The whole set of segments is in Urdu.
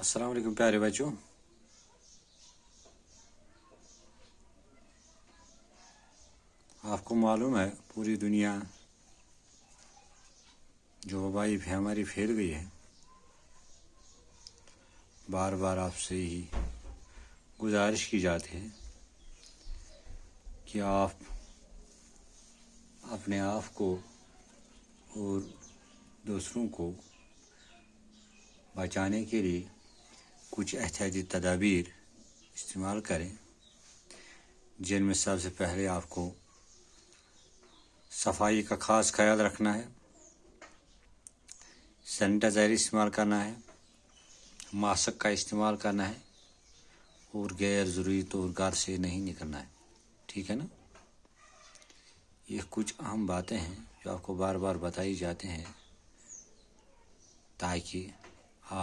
السلام علیکم پیارے بچوں، آپ کو معلوم ہے پوری دنیا جو وبائی ہماری پھیل گئی ہے، بار بار آپ سے ہی گزارش کی جاتی ہے کہ آپ اپنے آپ کو اور دوسروں کو بچانے کے لیے کچھ احتیاطی تدابیر استعمال کریں، جن میں سب سے پہلے آپ کو صفائی کا خاص خیال رکھنا ہے، سینیٹائزر استعمال کرنا ہے، ماسک کا استعمال کرنا ہے اور غیر ضروری طور گھر سے نہیں نکلنا ہے۔ ٹھیک ہے نا؟ یہ کچھ اہم باتیں ہیں جو آپ کو بار بار بتائی جاتے ہیں تاکہ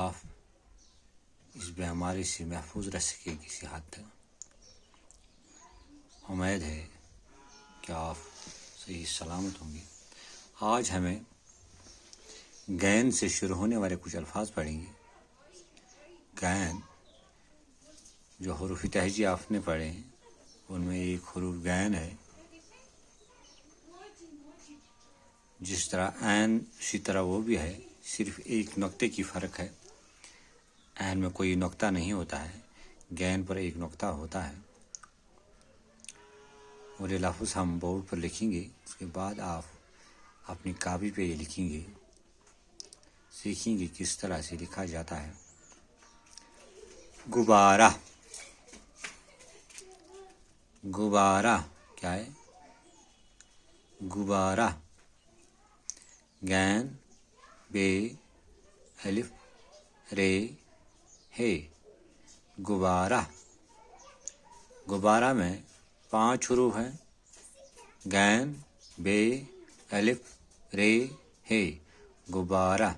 آپ اس بیماری سے محفوظ رہ سکیں کسی حد تک۔ امید ہے کہ آپ صحیح سلامت ہوں گے۔ آج ہمیں غین سے شروع ہونے والے کچھ الفاظ پڑھیں گے۔ غین جو حروف تہجی آپ نے پڑھے ہیں ان میں ایک حروف غین ہے، جس طرح عین اسی طرح وہ بھی ہے، صرف ایک نقطے کی فرق ہے۔ عین میں کوئی نقطہ نہیں ہوتا ہے، غین پر ایک نقطہ ہوتا ہے، اور یہ لفظ ہم بورڈ پر لکھیں گے۔ اس کے بعد آپ اپنی کاپی پہ یہ لکھیں گے، سیکھیں گے کس طرح سے لکھا جاتا ہے۔ غبارہ، غبارہ کیا ہے؟ غبارہ، غین بے الف رے ہے، غبارہ۔ غبارہ میں 5 حروف ہیں، غین بے الف رے ہے، غبارہ۔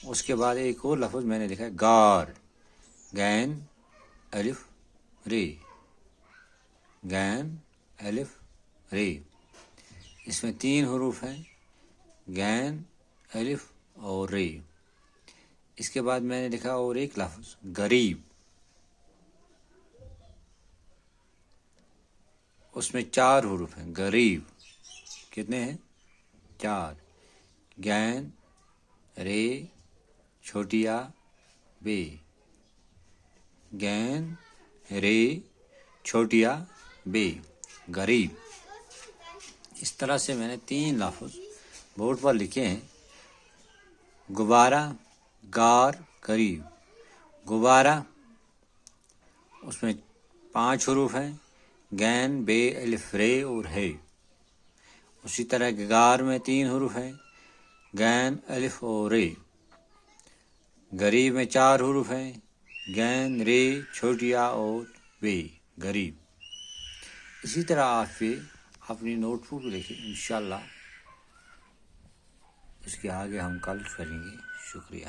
اس کے بعد ایک اور لفظ میں نے لکھا ہے غار، غین الف رے، غین الف رے۔ اس میں 3 حروف ہیں، غین الف اور رے۔ اس کے بعد میں نے لکھا اور ایک لفظ غریب، اس میں 4 حروف ہیں، غریب۔ کتنے ہیں؟ 4، غین رے چھوٹیا بے، غین رے چھوٹیا بے، غریب۔ اس طرح سے میں نے 3 لفظ بورڈ پر لکھے ہیں، غبارہ، غار، غریب۔ غبارہ، اس میں 5 حروف ہیں، غین بے الف رے اور ہے۔ اسی طرح غار میں 3 حروف ہیں، غین الف اور رے۔ غریب میں 4 حروف ہیں، غین رے چھوٹیا اور بے، غریب۔ اسی طرح آپ یہ اپنی نوٹ بک لکھیں، انشاءاللہ اس کے آگے ہم کل کریں گے۔ شکریہ۔